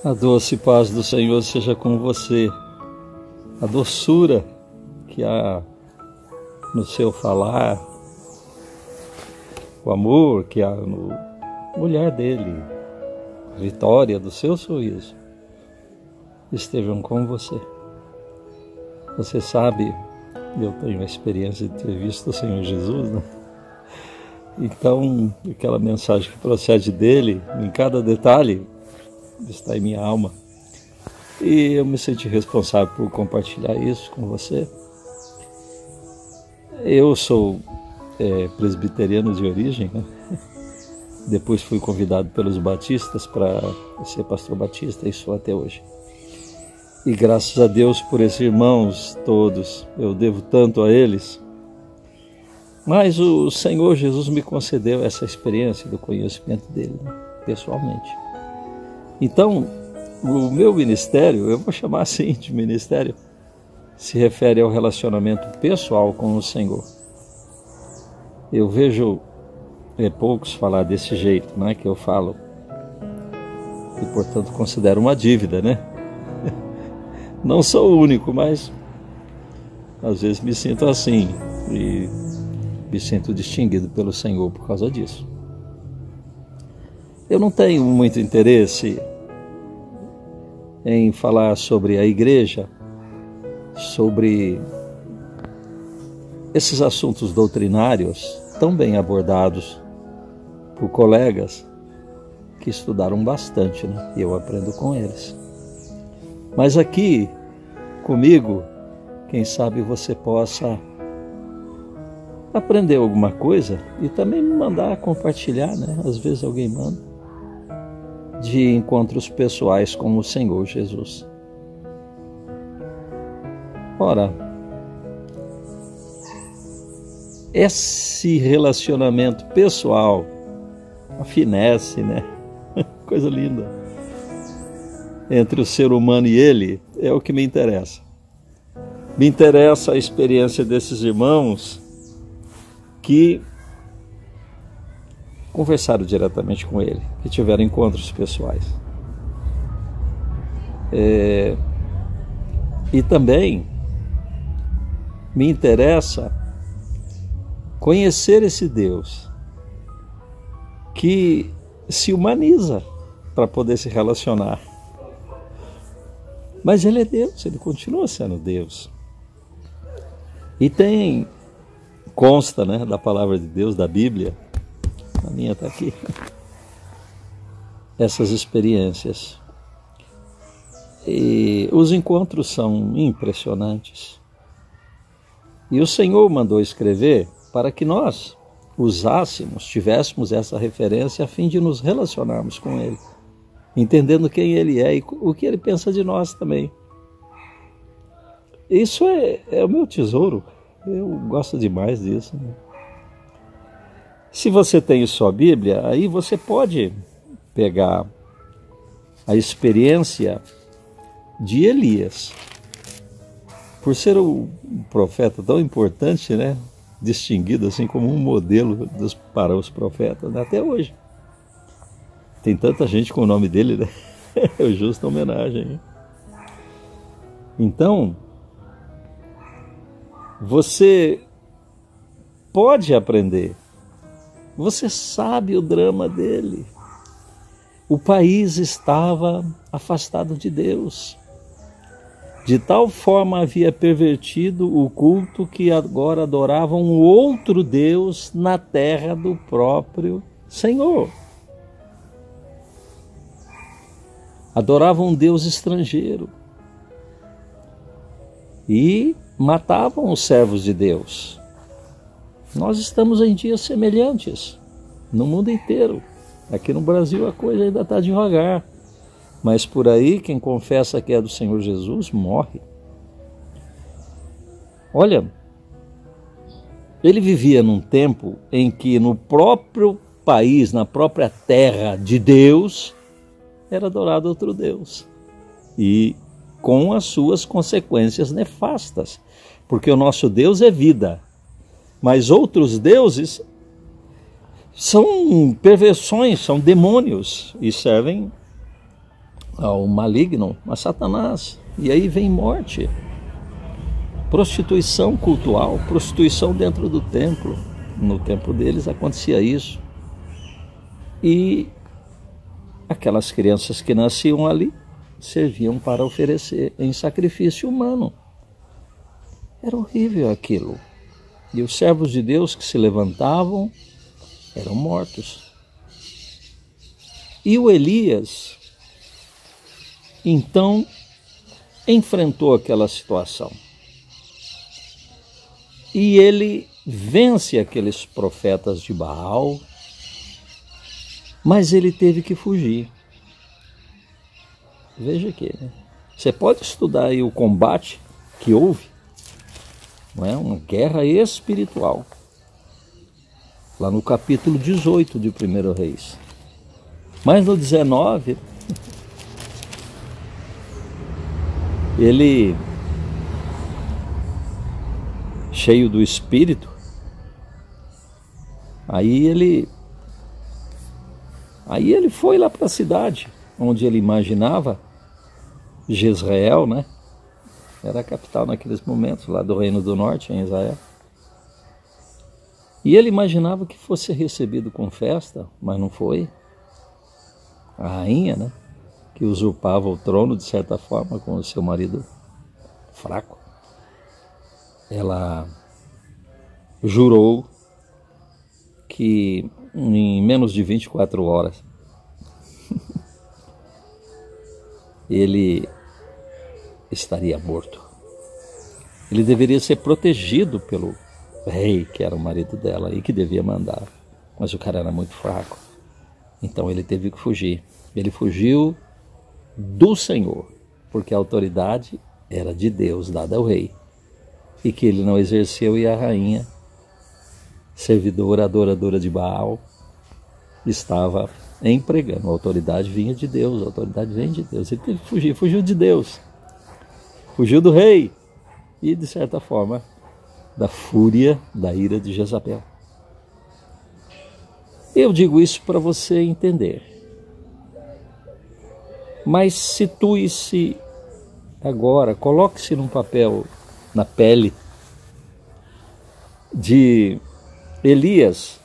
A doce paz do Senhor seja com você. A doçura que há no seu falar, o amor que há no olhar dele, a vitória do seu sorriso, estejam com você. Você sabe, eu tenho a experiência de ter visto o Senhor Jesus, né? Então, aquela mensagem que procede dele, em cada detalhe, está em minha alma. E eu me senti responsável por compartilhar isso com você. Eu sou presbiteriano de origem, né? Depois fui convidado pelos batistas para ser pastor batista e sou até hoje. E graças a Deus por esses irmãos todos, eu devo tanto a eles. Mas o Senhor Jesus me concedeu essa experiência do conhecimento dele, né? Pessoalmente. Então, o meu ministério, eu vou chamar assim de ministério, se refere ao relacionamento pessoal com o Senhor. Eu vejo poucos falar desse jeito, né, que eu falo, e portanto considero uma dívida, né? Não sou o único, mas às vezes me sinto assim e me sinto distinguido pelo Senhor por causa disso. Eu não tenho muito interesse em falar sobre a igreja, sobre esses assuntos doutrinários tão bem abordados por colegas que estudaram bastante, né? E eu aprendo com eles. Mas aqui, comigo, quem sabe você possa aprender alguma coisa e também me mandar compartilhar, né? Às vezes alguém manda, de encontros pessoais com o Senhor Jesus. Ora, esse relacionamento pessoal, a finesse, né? Coisa linda, entre o ser humano e ele, é o que me interessa. Me interessa a experiência desses irmãos que conversaram diretamente com ele, que tiveram encontros pessoais. E também me interessa conhecer esse Deus que se humaniza para poder se relacionar. Mas ele é Deus, ele continua sendo Deus. E consta, né, da palavra de Deus, da Bíblia, a minha está aqui, essas experiências. E os encontros são impressionantes. E o Senhor mandou escrever para que nós tivéssemos essa referência a fim de nos relacionarmos com Ele, entendendo quem Ele é e o que Ele pensa de nós também. Isso é o meu tesouro, eu gosto demais disso, né? Se você tem sua Bíblia, aí você pode pegar a experiência de Elias. Por ser um profeta tão importante, né? Distinguido assim como um modelo para os profetas, né? Até hoje. Tem tanta gente com o nome dele, né? É justa homenagem. Então, você pode aprender. Você sabe o drama dele. O país estava afastado de Deus. De tal forma havia pervertido o culto que agora adoravam um outro Deus na terra do próprio Senhor. Adoravam um Deus estrangeiro. E matavam os servos de Deus. Nós estamos em dias semelhantes no mundo inteiro. Aqui no Brasil a coisa ainda está devagar. Mas por aí, quem confessa que é do Senhor Jesus, morre. Olha, ele vivia num tempo em que no próprio país, na própria terra de Deus, era adorado outro Deus. E com as suas consequências nefastas. Porque o nosso Deus é vida. Mas outros deuses são perversões, são demônios e servem ao maligno, a Satanás. E aí vem morte, prostituição cultural, prostituição dentro do templo. No tempo deles acontecia isso. E aquelas crianças que nasciam ali serviam para oferecer em sacrifício humano. Era horrível aquilo. E os servos de Deus que se levantavam eram mortos. E o Elias, então, enfrentou aquela situação. E ele vence aqueles profetas de Baal, mas ele teve que fugir. Veja aqui, né? Você pode estudar aí o combate que houve, não é? Uma guerra espiritual, lá no capítulo 18 de 1 Reis. Mas no 19, ele, cheio do Espírito, aí ele foi lá para a cidade, onde ele imaginava, Jezreel, né? Era a capital naqueles momentos, lá do Reino do Norte, em Israel. E ele imaginava que fosse recebido com festa, mas não foi. A rainha, né, que usurpava o trono, de certa forma, com o seu marido fraco, ela jurou que em menos de 24 horas ele estaria morto. Ele deveria ser protegido pelo rei, que era o marido dela e que devia mandar, mas o cara era muito fraco. Então ele teve que fugir. Ele fugiu do Senhor, porque a autoridade era de Deus, dada ao rei, e que ele não exerceu, e a rainha, servidora, adoradora de Baal, estava empregando. A autoridade vinha de Deus, a autoridade vem de Deus. Ele teve que fugir, fugiu de Deus, fugiu do rei e, de certa forma, da fúria, da ira de Jezabel. Eu digo isso para você entender. Mas situe-se agora, coloque-se num papel, na pele de Elias.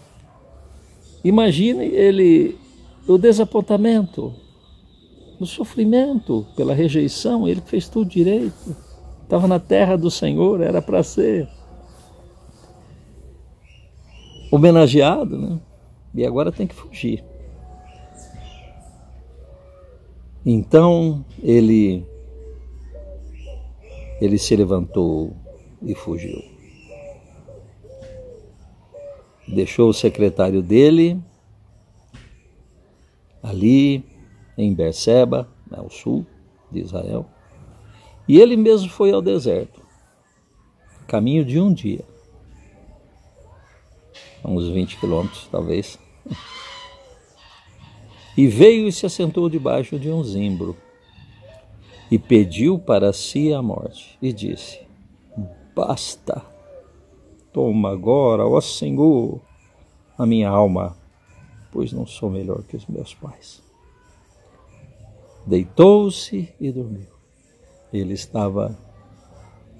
Imagine ele, o desapontamento, o sofrimento pela rejeição. Ele fez tudo direito, estava na terra do Senhor, era para ser homenageado, né? E agora tem que fugir. Então ele se levantou e fugiu. Deixou o secretário dele ali em Berseba, ao sul de Israel, e ele mesmo foi ao deserto, caminho de um dia, uns 20 quilômetros talvez, e veio e se assentou debaixo de um zimbro, e pediu para si a morte, e disse: basta, toma agora, ó Senhor, a minha alma, pois não sou melhor que os meus pais. Deitou-se e dormiu. Ele estava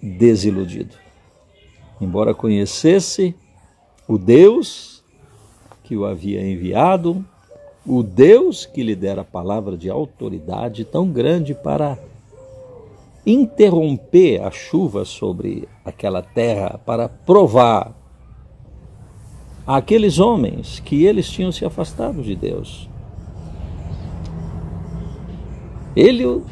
desiludido. Embora conhecesse o Deus que o havia enviado, o Deus que lhe dera a palavra de autoridade tão grande para interromper a chuva sobre aquela terra, para provar àqueles homens que eles tinham se afastado de Deus. Ele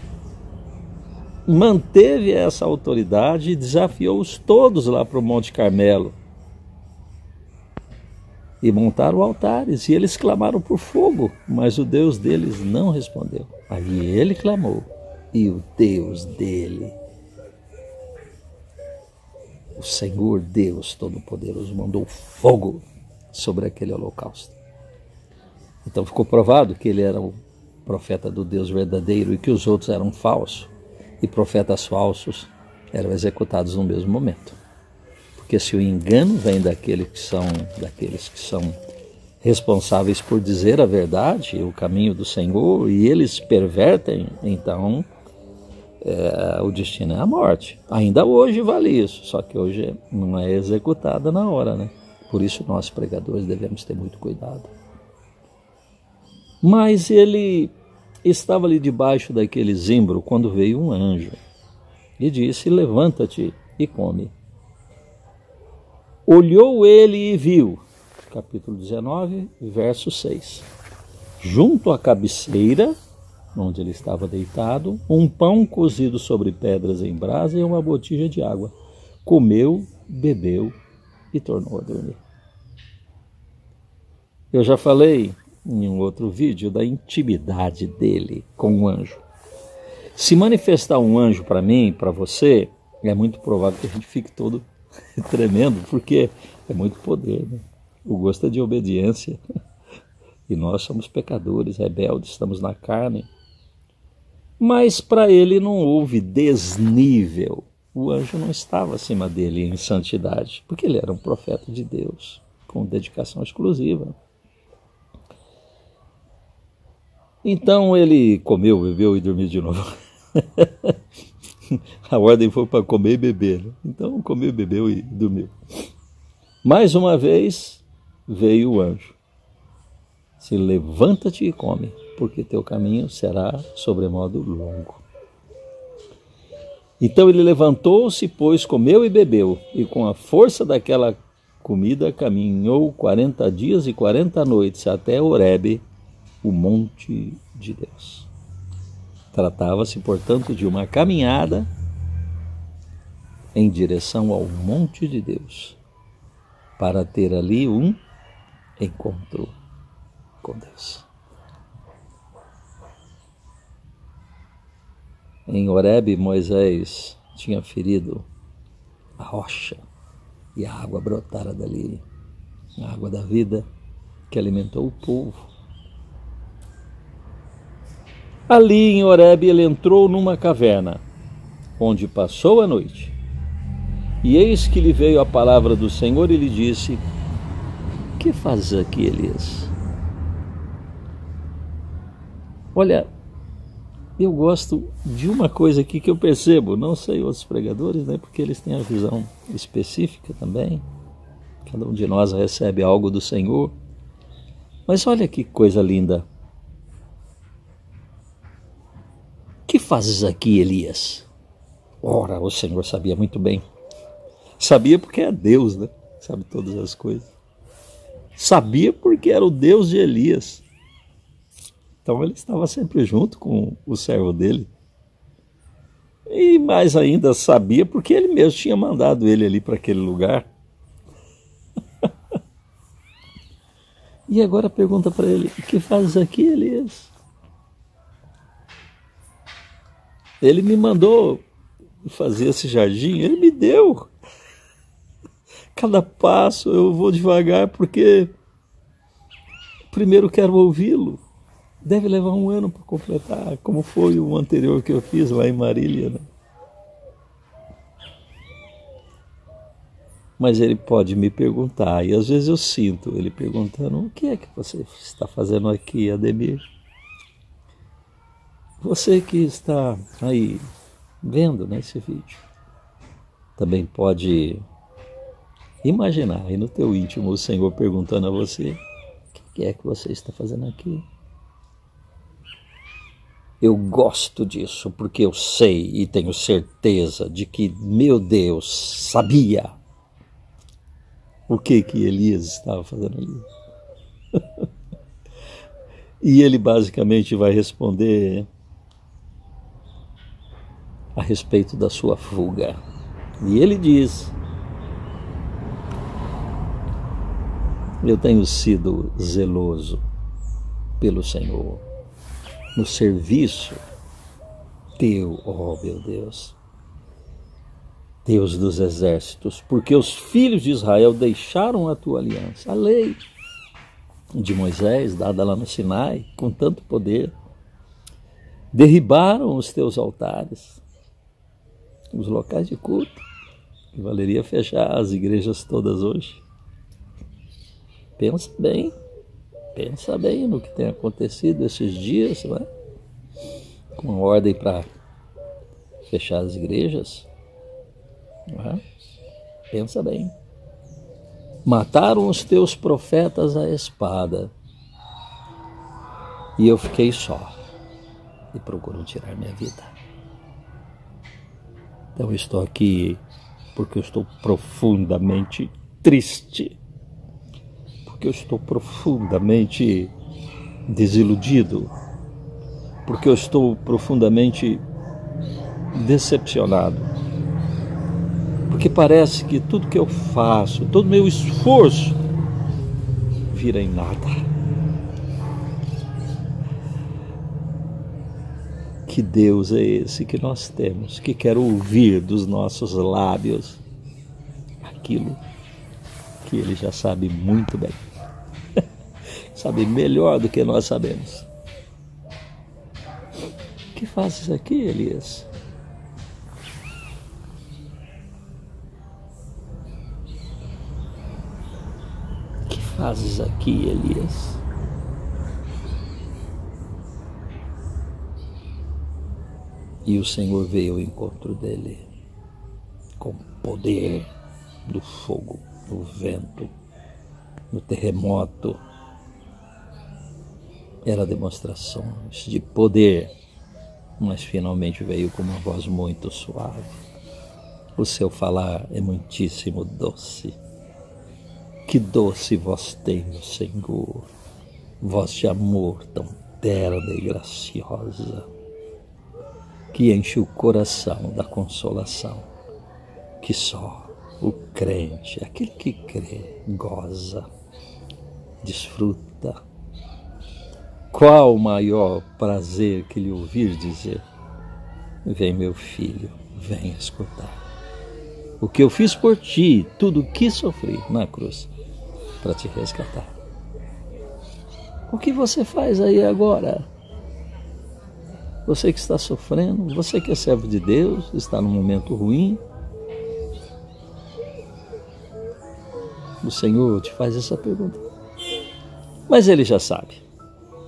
manteve essa autoridade e desafiou-os todos lá para o Monte Carmelo. E montaram altares, e eles clamaram por fogo, mas o Deus deles não respondeu. Aí ele clamou, e o Deus dele, o Senhor Deus Todo-Poderoso, mandou fogo sobre aquele holocausto. Então ficou provado que ele era o profeta do Deus verdadeiro e que os outros eram falsos, e profetas falsos eram executados no mesmo momento. Porque se o engano vem daqueles que são responsáveis por dizer a verdade, o caminho do Senhor, e eles pervertem, então o destino é a morte. Ainda hoje vale isso, só que hoje não é executada na hora, né? Por isso nós, pregadores, devemos ter muito cuidado. Mas ele estava ali debaixo daquele zimbro quando veio um anjo e disse: levanta-te e come. Olhou ele e viu, capítulo 19, verso 6, junto à cabeceira, onde ele estava deitado, um pão cozido sobre pedras em brasa e uma botija de água. Comeu, bebeu e tornou a dormir. Eu já falei em um outro vídeo da intimidade dele com o anjo. Se manifestar um anjo para mim, para você, é muito provável que a gente fique todo tremendo, porque é muito poder, né? O gosto é de obediência. E nós somos pecadores, rebeldes, estamos na carne. Mas para ele não houve desnível. O anjo não estava acima dele em santidade, porque ele era um profeta de Deus, com dedicação exclusiva. Então ele comeu, bebeu e dormiu de novo. A ordem foi para comer e beber, né? Então comeu, bebeu e dormiu. Mais uma vez veio o anjo. Se levanta-te e come, porque teu caminho será sobremodo longo. Então ele levantou-se, pois comeu e bebeu, e com a força daquela comida caminhou 40 dias e 40 noites até Horebe, o monte de Deus. Tratava-se, portanto, de uma caminhada em direção ao monte de Deus, para ter ali um encontro com Deus. Em Horebe, Moisés tinha ferido a rocha e a água brotara dali, a água da vida que alimentou o povo. Ali em Horebe ele entrou numa caverna, onde passou a noite. E eis que lhe veio a palavra do Senhor e lhe disse: que fazes aqui, Elias? Olha, eu gosto de uma coisa aqui que eu percebo, não sei outros pregadores, né, porque eles têm a visão específica também. Cada um de nós recebe algo do Senhor. Mas olha que coisa linda. Que fazes aqui, Elias? Ora, o Senhor sabia muito bem. Sabia porque é Deus, né? Sabe todas as coisas. Sabia porque era o Deus de Elias. Então ele estava sempre junto com o servo dele. E mais ainda sabia porque ele mesmo tinha mandado ele ali para aquele lugar. E agora pergunta para ele: o que fazes aqui, Elias? Ele me mandou fazer esse jardim, ele me deu. Cada passo eu vou devagar porque primeiro quero ouvi-lo. Deve levar um ano para completar, como foi o anterior que eu fiz lá em Marília, né? Mas ele pode me perguntar, e às vezes eu sinto ele perguntando: o que é que você está fazendo aqui, Ademir? Você que está aí vendo nesse vídeo, também pode imaginar aí no teu íntimo o Senhor perguntando a você: o que é que você está fazendo aqui? Eu gosto disso porque eu sei e tenho certeza de que meu Deus sabia o que Elias estava fazendo ali. E ele basicamente vai responder a respeito da sua fuga. E ele diz: eu tenho sido zeloso pelo Senhor, no serviço teu, ó meu Deus, Deus dos exércitos, porque os filhos de Israel deixaram a tua aliança, a lei de Moisés, dada lá no Sinai, com tanto poder, derribaram os teus altares, os locais de culto, que valeria fechar as igrejas todas hoje. Pensa bem, Pensa bem no que tem acontecido esses dias, não é? Com a ordem para fechar as igrejas. Não é? Pensa bem. Mataram os teus profetas à espada. E eu fiquei só. E procuram tirar minha vida. Então eu estou aqui porque eu estou profundamente triste. Porque eu estou profundamente desiludido. Porque eu estou profundamente decepcionado. Porque parece que tudo que eu faço, todo meu esforço, vira em nada. Que Deus é esse que nós temos, que quer ouvir dos nossos lábios aquilo que Ele já sabe muito bem. Sabe melhor do que nós sabemos. O que fazes aqui, Elias? O que fazes aqui, Elias? E o Senhor veio ao encontro dele com poder do fogo, do vento, do terremoto. Era demonstrações de poder, mas finalmente veio com uma voz muito suave. O seu falar é muitíssimo doce. Que doce voz tem o Senhor, voz de amor tão terna e graciosa, que enche o coração da consolação, que só o crente, aquele que crê, goza, desfruta. Qual o maior prazer que lhe ouvir dizer: vem meu filho, vem escutar. O que eu fiz por ti, tudo o que sofri na cruz, para te resgatar. O que você faz aí agora? Você que está sofrendo, você que é servo de Deus, está num momento ruim. O Senhor te faz essa pergunta. Mas Ele já sabe.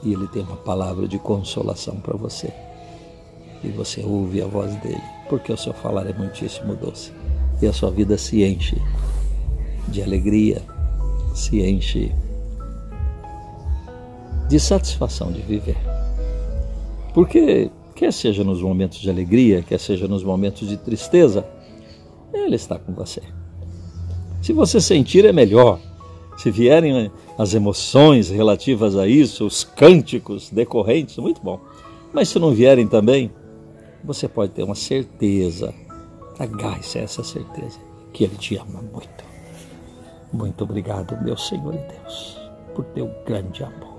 E Ele tem uma palavra de consolação para você. E você ouve a voz dEle, porque o seu falar é muitíssimo doce. E a sua vida se enche de alegria, se enche de satisfação de viver. Porque, quer seja nos momentos de alegria, quer seja nos momentos de tristeza, Ele está com você. Se você sentir, é melhor. Se vierem as emoções relativas a isso, os cânticos decorrentes, muito bom. Mas se não vierem também, você pode ter uma certeza, agarre-se a essa certeza, que Ele te ama muito. Muito obrigado, meu Senhor e Deus, por teu grande amor.